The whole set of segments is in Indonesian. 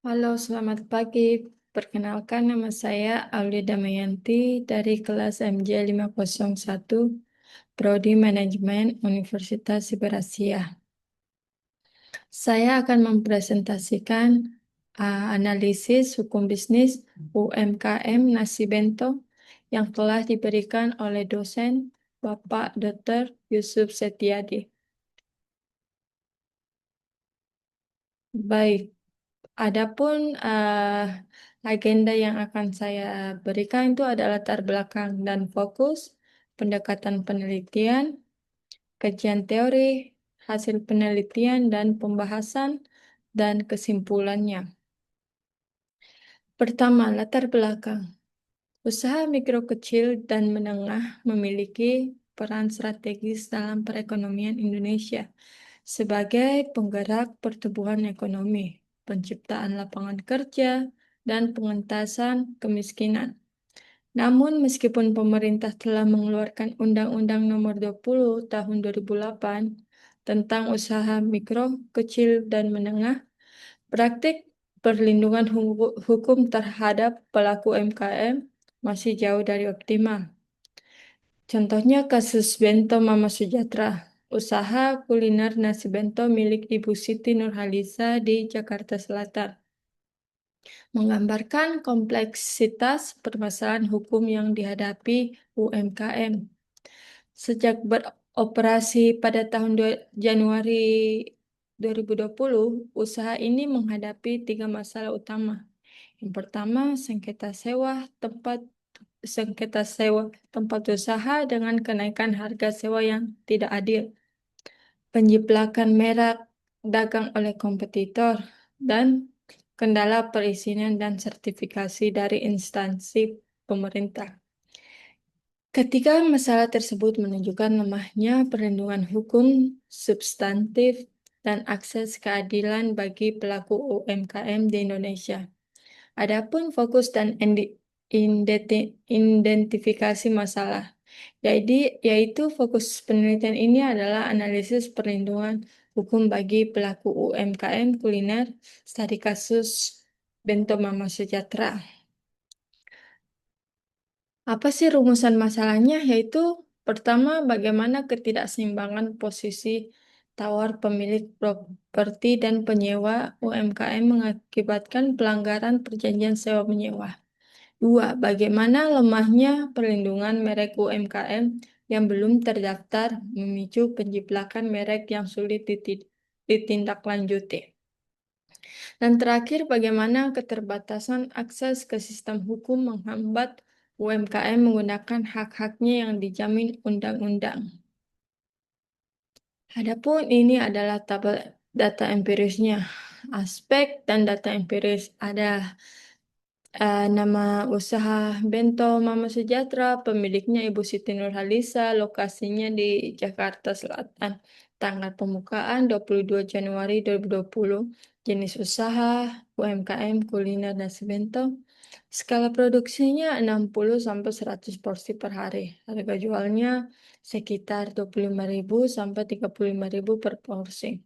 Halo, selamat pagi. Perkenalkan nama saya Aulia Damayanti dari kelas MJ 501, Prodi Manajemen Universitas Siberasia. Saya akan mempresentasikan analisis hukum bisnis UMKM Nasi Bento yang telah diberikan oleh dosen Bapak Dr. Yusuf Setiadi. Baik, adapun agenda yang akan saya berikan itu adalah latar belakang dan fokus, pendekatan penelitian, kajian teori, hasil penelitian dan pembahasan, dan kesimpulannya. Pertama, latar belakang. Usaha mikro kecil dan menengah memiliki peran strategis dalam perekonomian Indonesia sebagai penggerak pertumbuhan ekonomi, penciptaan lapangan kerja, dan pengentasan kemiskinan. Namun, meskipun pemerintah telah mengeluarkan Undang-Undang Nomor 20 Tahun 2008 tentang usaha mikro, kecil, dan menengah, praktik perlindungan hukum terhadap pelaku UMKM masih jauh dari optimal. Contohnya kasus Bento Mama Sejahtera, usaha kuliner nasi bento milik Ibu Siti Nurhaliza di Jakarta Selatan, menggambarkan kompleksitas permasalahan hukum yang dihadapi UMKM. Sejak beroperasi pada tahun Januari 2020, usaha ini menghadapi 3 masalah utama. Yang pertama, sengketa sewa tempat usaha dengan kenaikan harga sewa yang tidak adil, penjiplakan merek dagang oleh kompetitor, dan kendala perizinan dan sertifikasi dari instansi pemerintah. Ketiga masalah tersebut menunjukkan lemahnya perlindungan hukum substantif dan akses keadilan bagi pelaku UMKM di Indonesia. Adapun fokus dan identifikasi masalah, yaitu fokus penelitian ini adalah analisis perlindungan hukum bagi pelaku UMKM kuliner studi kasus Bento Mama Sejahtera. Apa sih rumusan masalahnya? Yaitu pertama, bagaimana ketidakseimbangan posisi tawar pemilik properti dan penyewa UMKM mengakibatkan pelanggaran perjanjian sewa menyewa. Dua, bagaimana lemahnya perlindungan merek UMKM yang belum terdaftar memicu penjiplakan merek yang sulit ditindaklanjuti. Dan terakhir, bagaimana keterbatasan akses ke sistem hukum menghambat UMKM menggunakan hak-haknya yang dijamin undang-undang. Adapun ini adalah tabel data empirisnya. Aspek dan data empiris ada nama usaha Bento Mama Sejahtera, pemiliknya Ibu Siti Nurhaliza, lokasinya di Jakarta Selatan. Tanggal pembukaan 22 Januari 2020, jenis usaha UMKM kuliner nasi bento. Skala produksinya 60-100 porsi per hari. Harga jualnya sekitar 25.000 sampai 35.000 per porsi.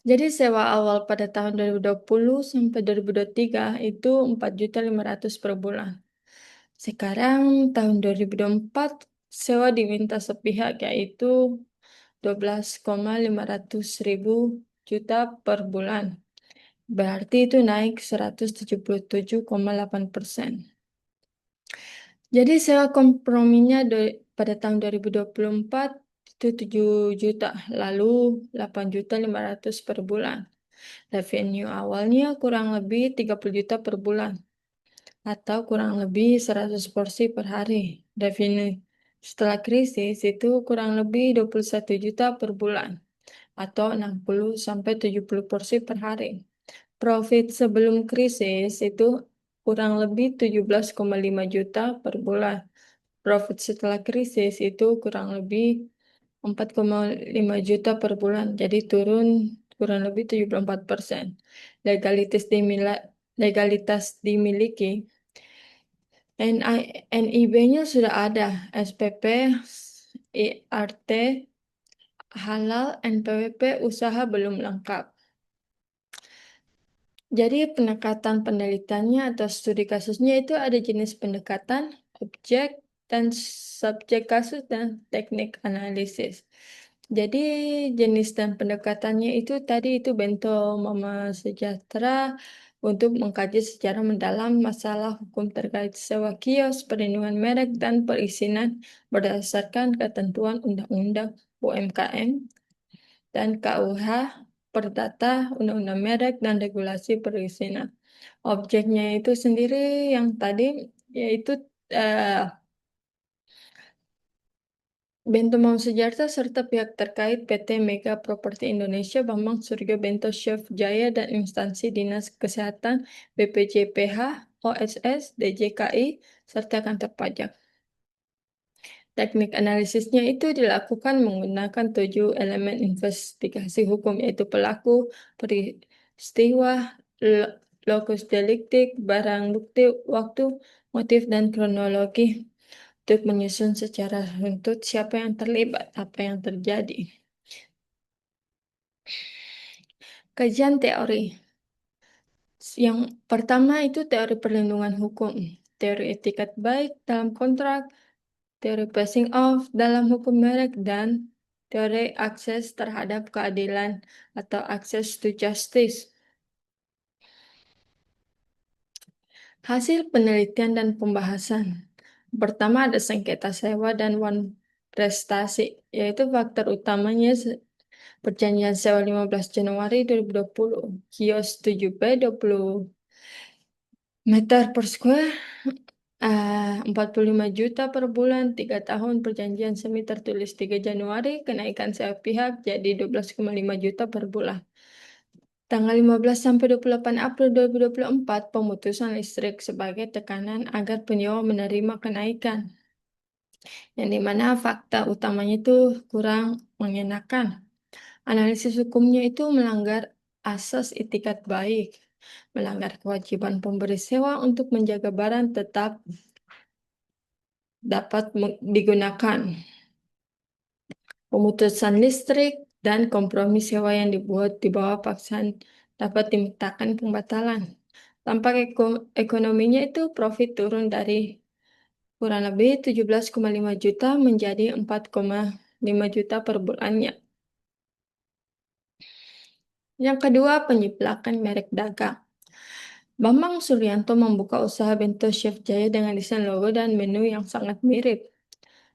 Jadi sewa awal pada tahun 2020 sampai 2023 itu 4.500.000 per bulan. Sekarang tahun 2024 sewa diminta sepihak yaitu 12,500.000 juta per bulan. Berarti itu naik 177,8%. Jadi sewa komprominya pada tahun 2024 itu 7 juta, lalu 8.500.000 per bulan. Revenue awalnya kurang lebih 30 juta per bulan atau kurang lebih 100 porsi per hari. Revenue setelah krisis itu kurang lebih 21 juta per bulan atau 60 sampai 70 porsi per hari. Profit sebelum krisis itu kurang lebih 17,5 juta per bulan. Profit setelah krisis itu kurang lebih 4,5 juta per bulan, jadi turun kurang lebih 74%. Legalitas dimiliki. NIB-nya sudah ada, SPP, IRT, halal, NPWP usaha belum lengkap. Jadi pendekatan penelitiannya atau studi kasusnya itu ada jenis pendekatan, objek, dan subjek kasus dan teknik analisis. Jadi jenis dan pendekatannya itu tadi itu Bento Mama Sejahtera untuk mengkaji secara mendalam masalah hukum terkait sewa kios, perlindungan merek, dan perizinan berdasarkan ketentuan Undang-Undang UMKM dan KUH, Perdata, Undang-Undang Merek, dan Regulasi Perizinan. Objeknya itu sendiri yang tadi yaitu Bento Mau Sejahtera serta pihak terkait PT Mega Properti Indonesia, Bambang Suryo Bento Chef Jaya dan instansi Dinas Kesehatan BPJPH, OSS, DJKI, serta kantor pajak. Teknik analisisnya itu dilakukan menggunakan 7 elemen investigasi hukum, yaitu pelaku, peristiwa, lokus deliktik, barang bukti, waktu, motif, dan kronologi untuk menyusun secara runtut siapa yang terlibat, apa yang terjadi. Kajian teori. Yang pertama itu teori perlindungan hukum, teori etikat baik dalam kontrak, teori passing off dalam hukum merek, dan teori akses terhadap keadilan atau access to justice. Hasil penelitian dan pembahasan. Pertama ada sengketa sewa dan prestasi, yaitu faktor utamanya perjanjian sewa 15 Januari 2020, kios 7B 20 meter per square, 45 juta per bulan, 3 tahun perjanjian semi tertulis 3 Januari, kenaikan sewa pihak jadi 12,5 juta per bulan. Tanggal 15 sampai 28 April 2024, pemutusan listrik sebagai tekanan agar penyewa menerima kenaikan. Yang dimana fakta utamanya itu kurang mengenakan. Analisis hukumnya itu melanggar asas itikat baik, melanggar kewajiban pemberi sewa untuk menjaga barang tetap dapat digunakan. Pemutusan listrik dan kompromi sewa yang dibuat di bawah paksaan dapat dimintakan pembatalan. Dampak ekonominya itu profit turun dari kurang lebih 17,5 juta menjadi 4,5 juta per bulannya. Yang kedua, penyiplakan merek dagang. Bambang Suryanto membuka usaha Bento Chef Jaya dengan desain logo dan menu yang sangat mirip.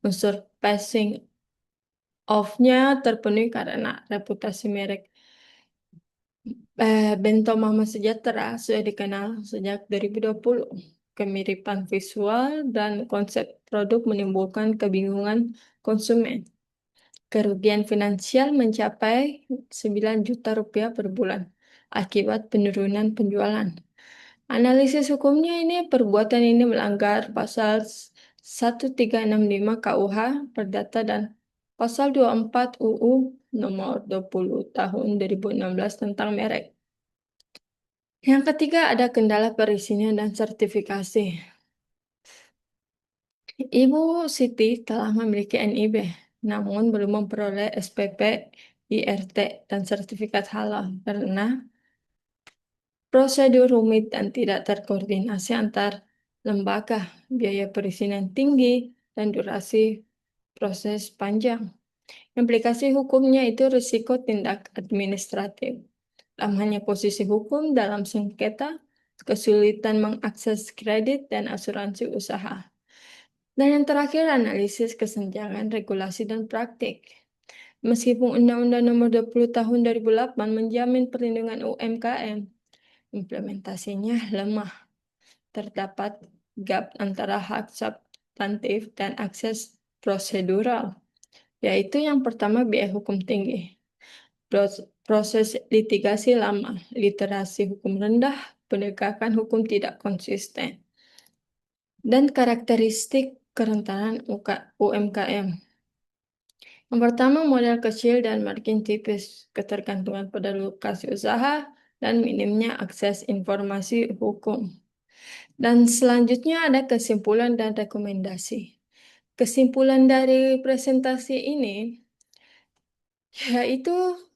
Unsur passing off-nya terpenuhi karena reputasi merek Bento Mama Sejahtera sudah dikenal sejak 2020. Kemiripan visual dan konsep produk menimbulkan kebingungan konsumen. Kerugian finansial mencapai 9 juta rupiah per bulan akibat penurunan penjualan. Analisis hukumnya ini perbuatan ini melanggar pasal 1365 KUH Perdata dan pasal 24 UU nomor 20 tahun 2016 tentang merek. Yang ketiga ada kendala perizinan dan sertifikasi. Ibu Siti telah memiliki NIB, namun belum memperoleh SPP, IRT, dan sertifikat halal karena prosedur rumit dan tidak terkoordinasi antar lembaga, biaya perizinan tinggi, dan durasi proses panjang. Implikasi hukumnya itu risiko tindak administratif, lamanya posisi hukum dalam sengketa, kesulitan mengakses kredit dan asuransi usaha. Dan yang terakhir, analisis kesenjangan regulasi dan praktik. Meskipun Undang-Undang Nomor 20 Tahun 2008 menjamin perlindungan UMKM, implementasinya lemah. Terdapat gap antara hak substantif dan akses prosedural, yaitu yang pertama biaya hukum tinggi, proses litigasi lama, literasi hukum rendah, penegakan hukum tidak konsisten, dan karakteristik kerentanan UMKM. Yang pertama, modal kecil dan margin tipis, ketergantungan pada lokasi usaha, dan minimnya akses informasi hukum. Dan selanjutnya ada kesimpulan dan rekomendasi. Kesimpulan dari presentasi ini yaitu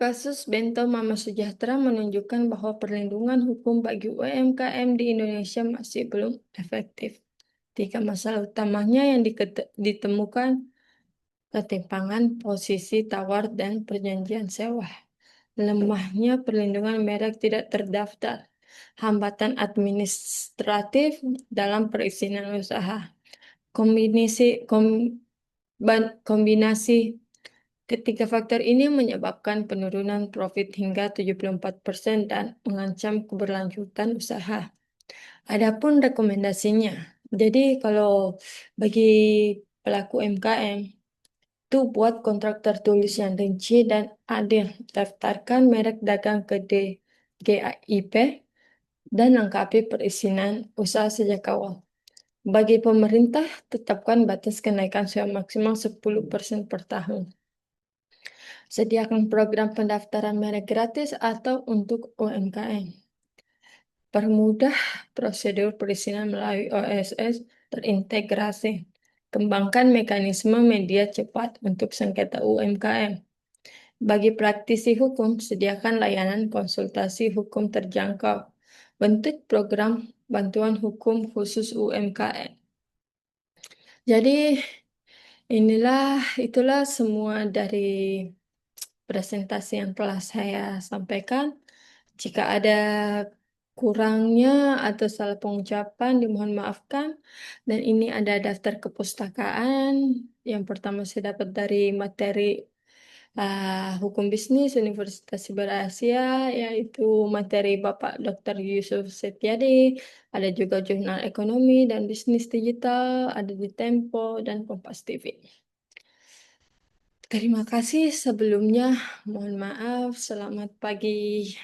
Kasus Bento Mama Sejahtera menunjukkan bahwa perlindungan hukum bagi UMKM di Indonesia masih belum efektif. Tiga masalah utamanya yang ditemukan: ketimpangan posisi tawar dan perjanjian sewa, lemahnya perlindungan merek tidak terdaftar, hambatan administratif dalam perizinan usaha. Kombinasi ketiga faktor ini menyebabkan penurunan profit hingga 74% dan mengancam keberlanjutan usaha. Adapun rekomendasinya, jadi kalau bagi pelaku UMKM, itu buat kontrak tertulis yang rinci dan adil, daftarkan merek dagang ke DGIP, dan lengkapi perizinan usaha sejak awal. Bagi pemerintah, tetapkan batas kenaikan sewa maksimal 10% per tahun. Sediakan program pendaftaran merek gratis atau untuk UMKM. Permudah prosedur perizinan melalui OSS terintegrasi. Kembangkan mekanisme media cepat untuk sengketa UMKM. Bagi praktisi hukum, sediakan layanan konsultasi hukum terjangkau. Bentuk program bantuan hukum khusus UMKM. Jadi itulah semua dari presentasi yang telah saya sampaikan. Jika ada kurangnya atau salah pengucapan, dimohon maafkan. Dan ini ada daftar kepustakaan. Yang pertama saya dapat dari materi Hukum Bisnis Universitas Siber Asia, yaitu materi Bapak Dr. Yusuf Setiadi. Ada juga Jurnal Ekonomi dan Bisnis Digital, ada di Tempo dan Kompas TV. Terima kasih sebelumnya. Mohon maaf. Selamat pagi.